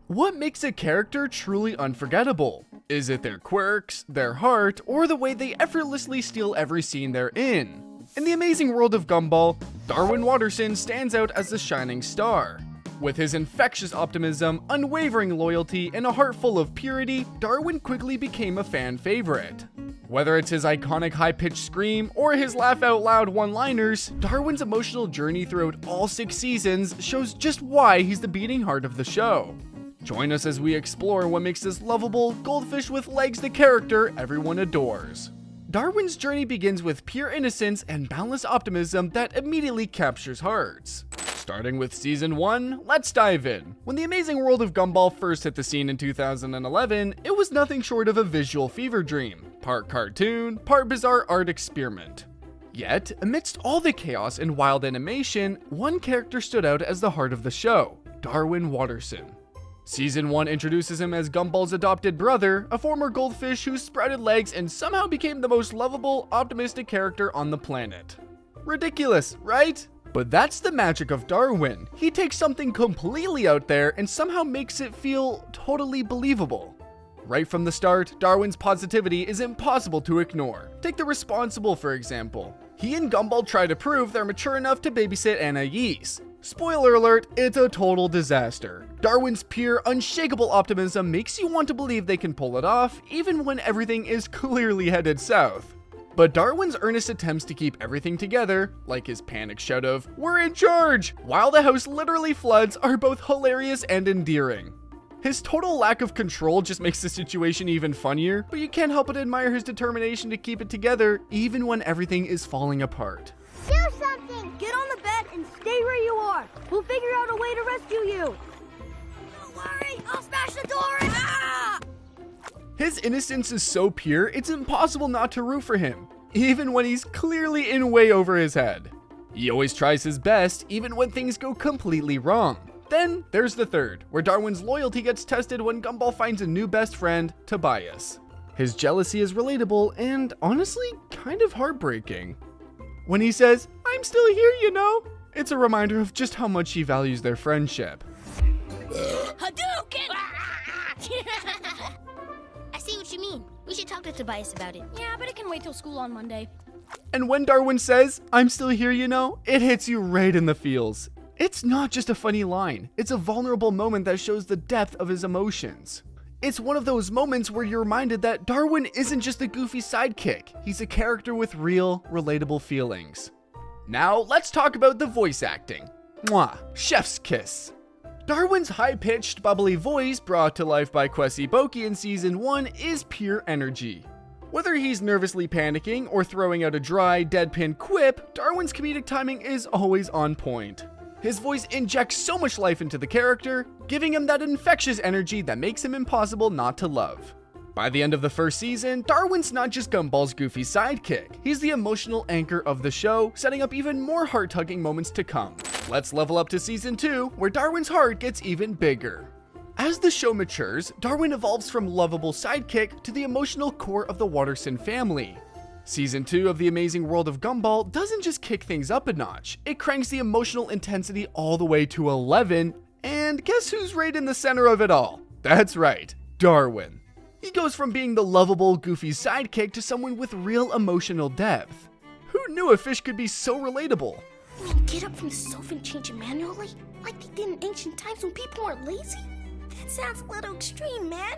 What makes a character truly unforgettable? Is it their quirks, their heart, or the way they effortlessly steal every scene they're in? In the Amazing World of Gumball, Darwin Watterson stands out as the shining star. With his infectious optimism, unwavering loyalty, and a heart full of purity, Darwin quickly became a fan favorite. Whether it's his iconic high-pitched scream or his laugh-out-loud one-liners, Darwin's emotional journey throughout all 6 seasons shows just why he's the beating heart of the show. Join us as we explore what makes this lovable, goldfish-with-legs the character everyone adores. Darwin's journey begins with pure innocence and boundless optimism that immediately captures hearts. Starting with Season 1, let's dive in. When the Amazing World of Gumball first hit the scene in 2011, it was nothing short of a visual fever dream. Part cartoon, part bizarre art experiment. Yet, amidst all the chaos and wild animation, one character stood out as the heart of the show, Darwin Watterson. Season 1 introduces him as Gumball's adopted brother, a former goldfish who sprouted legs and somehow became the most lovable, optimistic character on the planet. Ridiculous, right? But that's the magic of Darwin. He takes something completely out there and somehow makes it feel totally believable. Right from the start, Darwin's positivity is impossible to ignore. Take the Responsible, for example. He and Gumball try to prove they're mature enough to babysit Anais. Spoiler alert, it's a total disaster. Darwin's pure, unshakable optimism makes you want to believe they can pull it off, even when everything is clearly headed south. But Darwin's earnest attempts to keep everything together, like his panic shout of, "We're in charge!" while the house literally floods, are both hilarious and endearing. His total lack of control just makes the situation even funnier, but you can't help but admire his determination to keep it together, even when everything is falling apart. Do something! Get on the bed and stay where you are. We'll figure out a way to rescue you. Don't worry, I'll smash the door and His innocence is so pure, it's impossible not to root for him, even when he's clearly in way over his head. He always tries his best, even when things go completely wrong. Then there's the third, where Darwin's loyalty gets tested when Gumball finds a new best friend, Tobias. His jealousy is relatable and, honestly, kind of heartbreaking. When he says, "I'm still here, you know," it's a reminder of just how much he values their friendship. Hadouken! I see what you mean. We should talk to Tobias about it. Yeah, but it can wait till school on Monday. And when Darwin says, "I'm still here, you know," it hits you right in the feels. It's not just a funny line, it's a vulnerable moment that shows the depth of his emotions. It's one of those moments where you're reminded that Darwin isn't just a goofy sidekick, he's a character with real, relatable feelings. Now, let's talk about the voice acting. Mwah, chef's kiss. Darwin's high-pitched, bubbly voice, brought to life by Kwesi Boki in Season 1, is pure energy. Whether he's nervously panicking or throwing out a dry, deadpan quip, Darwin's comedic timing is always on point. His voice injects so much life into the character, giving him that infectious energy that makes him impossible not to love. By the end of the first season, Darwin's not just Gumball's goofy sidekick, he's the emotional anchor of the show, setting up even more heart-tugging moments to come. Let's level up to Season 2, where Darwin's heart gets even bigger. As the show matures, Darwin evolves from lovable sidekick to the emotional core of the Watterson family. Season 2 of the Amazing World of Gumball doesn't just kick things up a notch, it cranks the emotional intensity all the way to 11, and guess who's right in the center of it all? That's right, Darwin. He goes from being the lovable, goofy sidekick to someone with real emotional depth. Who knew a fish could be so relatable? You mean get up from the sofa and change it manually? Like they did in ancient times when people weren't lazy? That sounds a little extreme, man.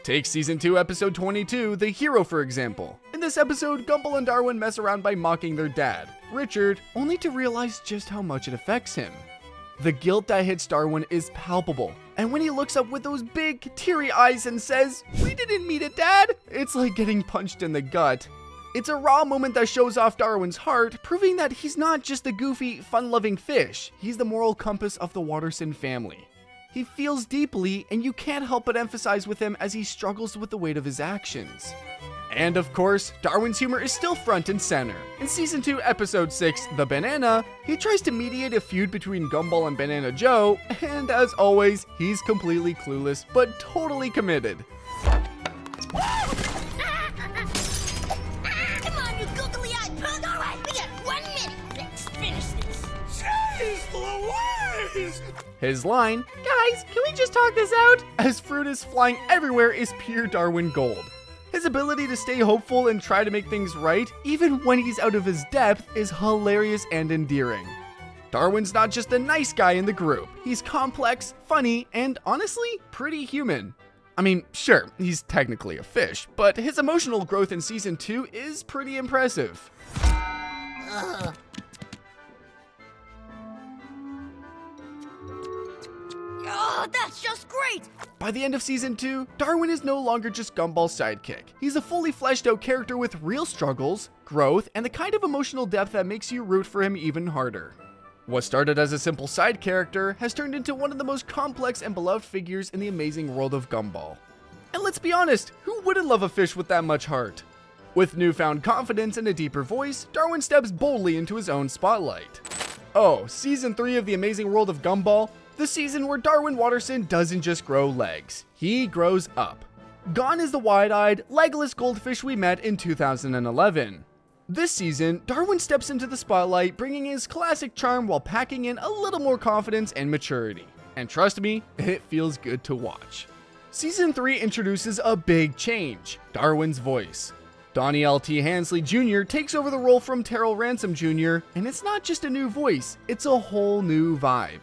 Take Season 2, Episode 22, The Hero, for example. In this episode, Gumball and Darwin mess around by mocking their dad, Richard, only to realize just how much it affects him. The guilt that hits Darwin is palpable, and when he looks up with those big, teary eyes and says, "We didn't mean it, Dad," it's like getting punched in the gut. It's a raw moment that shows off Darwin's heart, proving that he's not just a goofy, fun-loving fish, he's the moral compass of the Watterson family. He feels deeply, and you can't help but emphasize with him as he struggles with the weight of his actions. And of course, Darwin's humor is still front and center. In Season 2, Episode 6, The Banana, he tries to mediate a feud between Gumball and Banana Joe, and as always, he's completely clueless, but totally committed. Come on, you googly-eyed pug! Alright, we got 1 minute. Let's finish this. Jeez Louise! His line, "Guys, can we just talk this out?" as fruit is flying everywhere is pure Darwin gold. His ability to stay hopeful and try to make things right, even when he's out of his depth, is hilarious and endearing. Darwin's not just a nice guy in the group. He's complex, funny, and honestly, pretty human. I mean, sure, he's technically a fish, but his emotional growth in season 2 is pretty impressive. Oh, that's just great! By the end of season 2, Darwin is no longer just Gumball's sidekick. He's a fully fleshed out character with real struggles, growth, and the kind of emotional depth that makes you root for him even harder. What started as a simple side character has turned into one of the most complex and beloved figures in the Amazing World of Gumball. And let's be honest, who wouldn't love a fish with that much heart? With newfound confidence and a deeper voice, Darwin steps boldly into his own spotlight. Oh, season 3 of the Amazing World of Gumball, the season where Darwin Watterson doesn't just grow legs, he grows up. Gone is the wide-eyed, legless goldfish we met in 2011. This season, Darwin steps into the spotlight, bringing his classic charm while packing in a little more confidence and maturity. And trust me, it feels good to watch. Season 3 introduces a big change, Darwin's voice. Donnie L.T. Hansley Jr. takes over the role from Terrell Ransom Jr., and it's not just a new voice, it's a whole new vibe.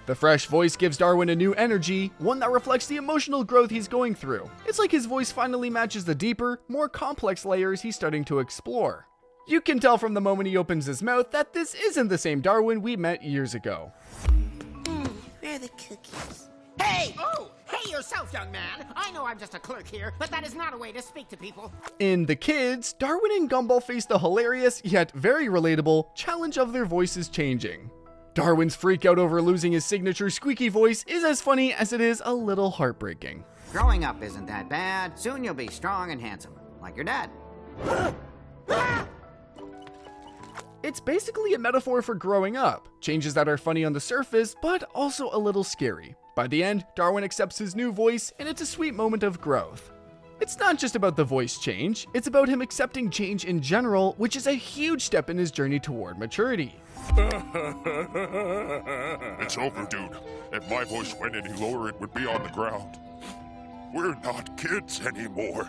The fresh voice gives Darwin a new energy, one that reflects the emotional growth he's going through. It's like his voice finally matches the deeper, more complex layers he's starting to explore. You can tell from the moment he opens his mouth that this isn't the same Darwin we met years ago. Where are the cookies? Hey! Oh, hey yourself, young man. I know I'm just a clerk here, but that is not a way to speak to people. In The Kids, Darwin and Gumball face the hilarious, yet very relatable, challenge of their voices changing. Darwin's freak out over losing his signature squeaky voice is as funny as it is a little heartbreaking. Growing up isn't that bad. Soon you'll be strong and handsome, like your dad. It's basically a metaphor for growing up, changes that are funny on the surface, but also a little scary. By the end, Darwin accepts his new voice, and it's a sweet moment of growth. It's not just about the voice change, it's about him accepting change in general, which is a huge step in his journey toward maturity. It's over, dude. If my voice went any lower, it would be on the ground. We're not kids anymore.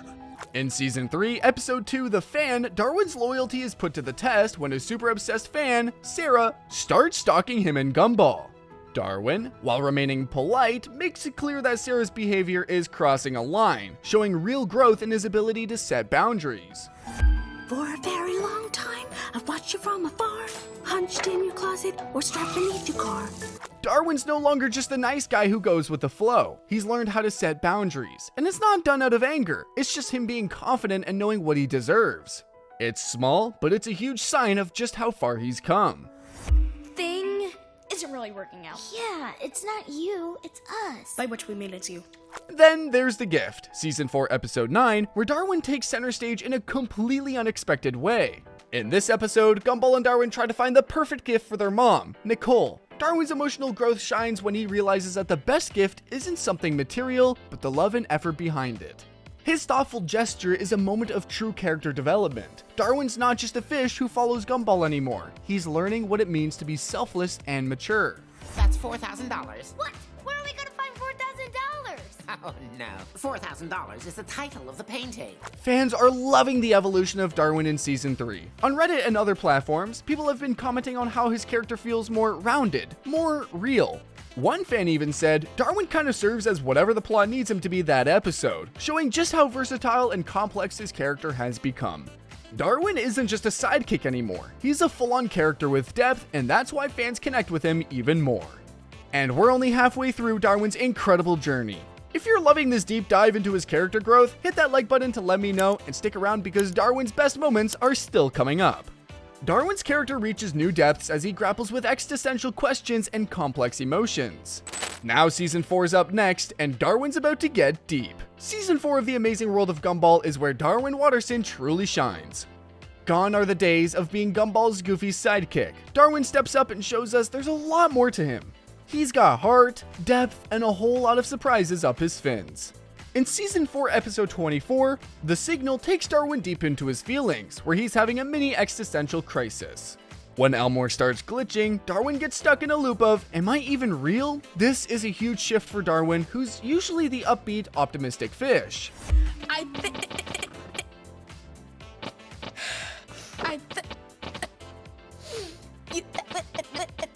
In Season 3, Episode 2, The Fan, Darwin's loyalty is put to the test when a super obsessed fan, Sarah, starts stalking him and Gumball. Darwin, while remaining polite, makes it clear that Sarah's behavior is crossing a line, showing real growth in his ability to set boundaries. For a very long time, I've watched you from afar, hunched in your closet or strapped beneath your car. Darwin's no longer just the nice guy who goes with the flow. He's learned how to set boundaries, and it's not done out of anger. It's just him being confident and knowing what he deserves. It's small, but it's a huge sign of just how far he's come. Thing isn't really working out. Yeah, it's not you, it's us. By which we mean it's you. Then there's The Gift, Season 4, Episode 9, where Darwin takes center stage in a completely unexpected way. In this episode, Gumball and Darwin try to find the perfect gift for their mom, Nicole. Darwin's emotional growth shines when he realizes that the best gift isn't something material, but the love and effort behind it. His thoughtful gesture is a moment of true character development. Darwin's not just a fish who follows Gumball anymore. He's learning what it means to be selfless and mature. That's $4,000. What? Where are we gonna find $4,000? Oh, no. $4,000 is the title of the painting. Fans are loving the evolution of Darwin in Season 3. On Reddit and other platforms, people have been commenting on how his character feels more rounded, more real. One fan even said, Darwin kind of serves as whatever the plot needs him to be that episode, showing just how versatile and complex his character has become. Darwin isn't just a sidekick anymore. He's a full-on character with depth, and that's why fans connect with him even more. And we're only halfway through Darwin's incredible journey. If you're loving this deep dive into his character growth, hit that like button to let me know, and stick around because Darwin's best moments are still coming up. Darwin's character reaches new depths as he grapples with existential questions and complex emotions. Now Season 4 is up next, and Darwin's about to get deep. Season 4 of the Amazing World of Gumball is where Darwin Watterson truly shines. Gone are the days of being Gumball's goofy sidekick. Darwin steps up and shows us there's a lot more to him. He's got heart, depth, and a whole lot of surprises up his fins. In Season 4, Episode 24, The Signal takes Darwin deep into his feelings, where he's having a mini existential crisis. When Elmore starts glitching, Darwin gets stuck in a loop of, am I even real? This is a huge shift for Darwin, who's usually the upbeat, optimistic fish.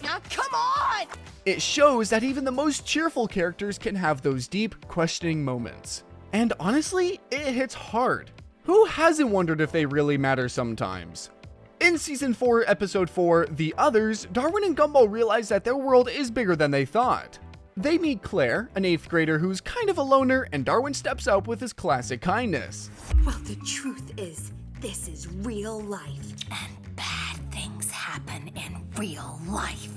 Now come on! It shows that even the most cheerful characters can have those deep, questioning moments. And honestly, it hits hard. Who hasn't wondered if they really matter sometimes? In Season 4, Episode 4, The Others, Darwin and Gumball realize that their world is bigger than they thought. They meet Claire, an 8th grader who's kind of a loner, and Darwin steps up with his classic kindness. Well, the truth is, this is real life, and bad things happen in real life.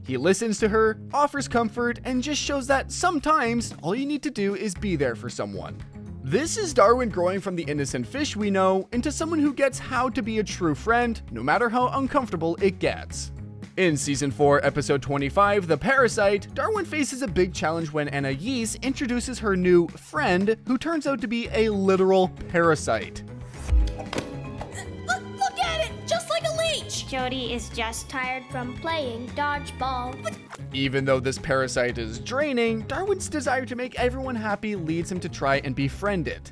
He listens to her, offers comfort, and just shows that sometimes all you need to do is be there for someone. This is Darwin growing from the innocent fish we know into someone who gets how to be a true friend, no matter how uncomfortable it gets. In Season 4, Episode 25, The Parasite, Darwin faces a big challenge when Anais introduces her new friend, who turns out to be a literal parasite. Look at it! Just like a leech! Jody is just tired from playing dodgeball. Even though this parasite is draining, Darwin's desire to make everyone happy leads him to try and befriend it.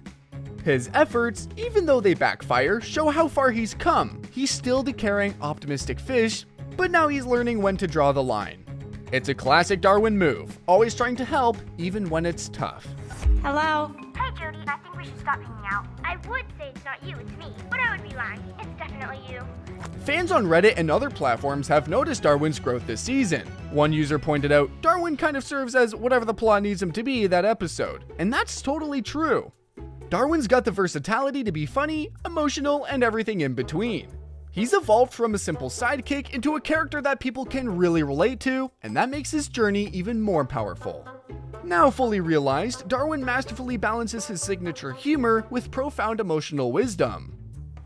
His efforts, even though they backfire, show how far he's come. He's still the caring, optimistic fish, but now he's learning when to draw the line. It's a classic Darwin move, always trying to help, even when it's tough. Hello? Hey, Jody, I think we should stop hanging out. I would say it's not you, it's me, but I would be lying. It's definitely you. Fans on Reddit and other platforms have noticed Darwin's growth this season. One user pointed out, Darwin kind of serves as whatever the plot needs him to be that episode, and that's totally true. Darwin's got the versatility to be funny, emotional, and everything in between. He's evolved from a simple sidekick into a character that people can really relate to, and that makes his journey even more powerful. Now fully realized, Darwin masterfully balances his signature humor with profound emotional wisdom.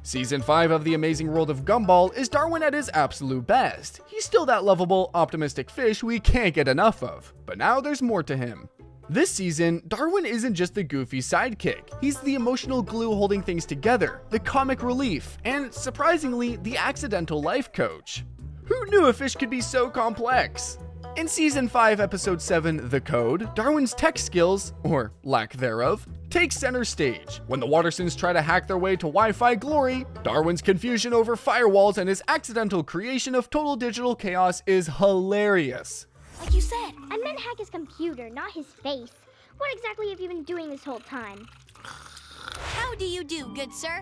Season 5 of The Amazing World of Gumball is Darwin at his absolute best. He's still that lovable, optimistic fish we can't get enough of, but now there's more to him. This season, Darwin isn't just the goofy sidekick, he's the emotional glue holding things together, the comic relief, and surprisingly, the accidental life coach. Who knew a fish could be so complex? In Season 5, Episode 7, The Code, Darwin's tech skills, or lack thereof, take center stage. When the Wattersons try to hack their way to Wi-Fi glory, Darwin's confusion over firewalls and his accidental creation of total digital chaos is hilarious. Like you said. I meant hack his computer, not his face. What exactly have you been doing this whole time? How do you do, good sir?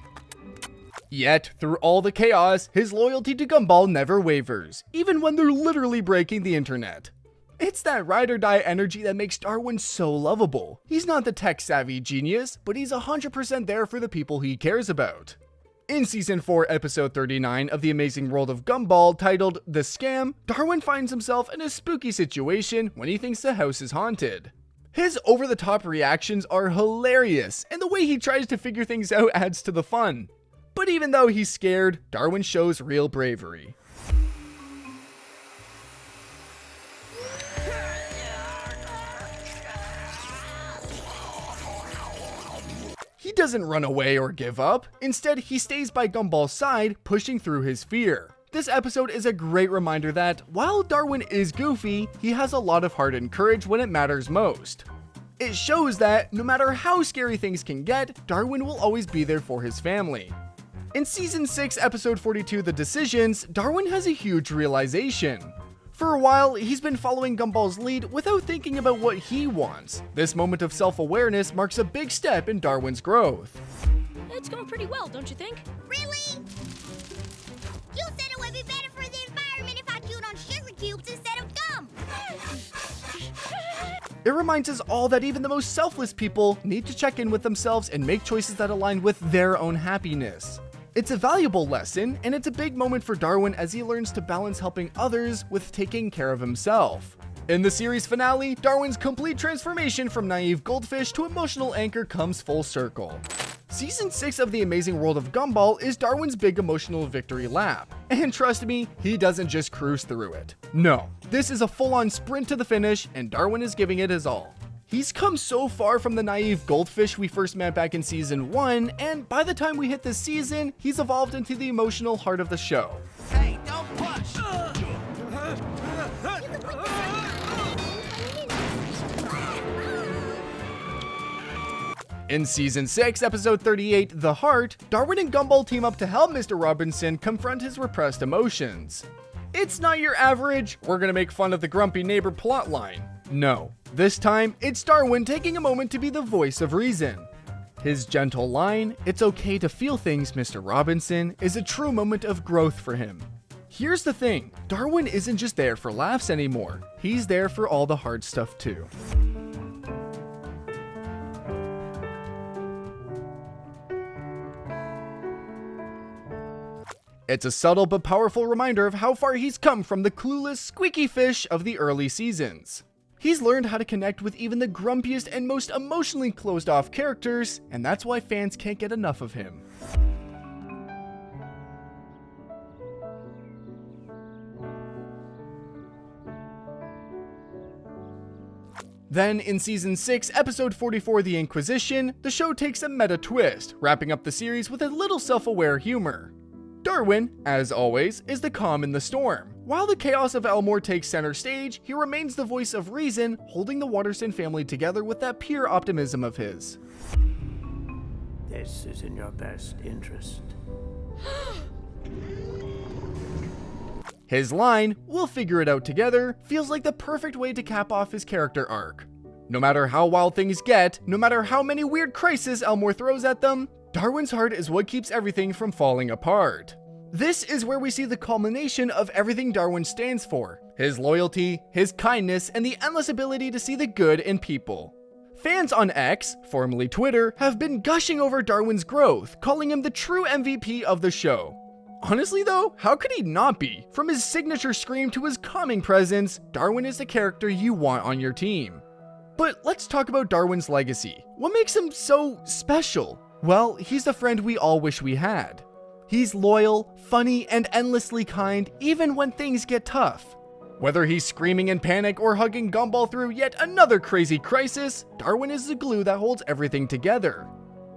Yet, through all the chaos, his loyalty to Gumball never wavers, even when they're literally breaking the internet. It's that ride or die energy that makes Darwin so lovable. He's not the tech-savvy genius, but he's 100% there for the people he cares about. In Season 4, Episode 39 of The Amazing World of Gumball, titled The Scam, Darwin finds himself in a spooky situation when he thinks the house is haunted. His over-the-top reactions are hilarious, and the way he tries to figure things out adds to the fun. But even though he's scared, Darwin shows real bravery. He doesn't run away or give up. Instead, he stays by Gumball's side, pushing through his fear. This episode is a great reminder that, while Darwin is goofy, he has a lot of heart and courage when it matters most. It shows that, no matter how scary things can get, Darwin will always be there for his family. In Season 6, Episode 42, The Decisions, Darwin has a huge realization. For a while, he's been following Gumball's lead without thinking about what he wants. This moment of self-awareness marks a big step in Darwin's growth. It's going pretty well, don't you think? Really? You said it would be better for the environment if I chewed on sugar cubes instead of gum. It reminds us all that even the most selfless people need to check in with themselves and make choices that align with their own happiness. It's a valuable lesson, and it's a big moment for Darwin as he learns to balance helping others with taking care of himself. In the series finale, Darwin's complete transformation from naive goldfish to emotional anchor comes full circle. Season 6 of The Amazing World of Gumball is Darwin's big emotional victory lap. And trust me, he doesn't just cruise through it. No, this is a full-on sprint to the finish, and Darwin is giving it his all. He's come so far from the naive goldfish we first met back in Season 1, and by the time we hit this season, he's evolved into the emotional heart of the show. Hey, don't In Season 6, Episode 38, The Heart, Darwin and Gumball team up to help Mr. Robinson confront his repressed emotions. It's not your average, we're gonna make fun of the grumpy neighbor plotline. No, this time, it's Darwin taking a moment to be the voice of reason. His gentle line, "It's okay to feel things, Mr. Robinson," is a true moment of growth for him. Here's the thing, Darwin isn't just there for laughs anymore, he's there for all the hard stuff too. It's a subtle but powerful reminder of how far he's come from the clueless, squeaky fish of the early seasons. He's learned how to connect with even the grumpiest and most emotionally closed-off characters, and that's why fans can't get enough of him. Then, in Season 6, Episode 44, The Inquisition, the show takes a meta twist, wrapping up the series with a little self-aware humor. Darwin, as always, is the calm in the storm. While the chaos of Elmore takes center stage, he remains the voice of reason, holding the Watterson family together with that pure optimism of his. This is in your best interest. His line, "We'll figure it out together," feels like the perfect way to cap off his character arc. No matter how wild things get, no matter how many weird crises Elmore throws at them, Darwin's heart is what keeps everything from falling apart. This is where we see the culmination of everything Darwin stands for: his loyalty, his kindness, and the endless ability to see the good in people. Fans on X, formerly Twitter, have been gushing over Darwin's growth, calling him the true MVP of the show. Honestly though, how could he not be? From his signature scream to his calming presence, Darwin is the character you want on your team. But let's talk about Darwin's legacy. What makes him so special? Well, he's the friend we all wish we had. He's loyal, funny, and endlessly kind, even when things get tough. Whether he's screaming in panic or hugging Gumball through yet another crazy crisis, Darwin is the glue that holds everything together.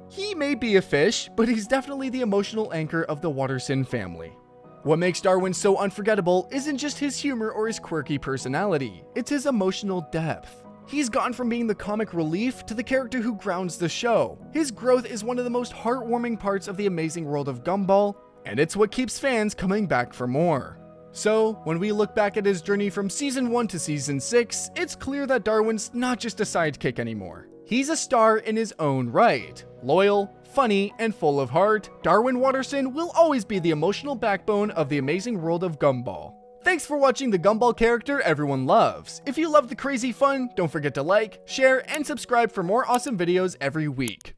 He may be a fish, but he's definitely the emotional anchor of the Watterson family. What makes Darwin so unforgettable isn't just his humor or his quirky personality, it's his emotional depth. He's gone from being the comic relief to the character who grounds the show. His growth is one of the most heartwarming parts of the Amazing World of Gumball, and it's what keeps fans coming back for more. So, when we look back at his journey from Season 1 to Season 6, it's clear that Darwin's not just a sidekick anymore. He's a star in his own right. Loyal, funny, and full of heart, Darwin Watterson will always be the emotional backbone of the Amazing World of Gumball. Thanks for watching the Gumball character everyone loves. If you love the crazy fun, don't forget to like, share, and subscribe for more awesome videos every week.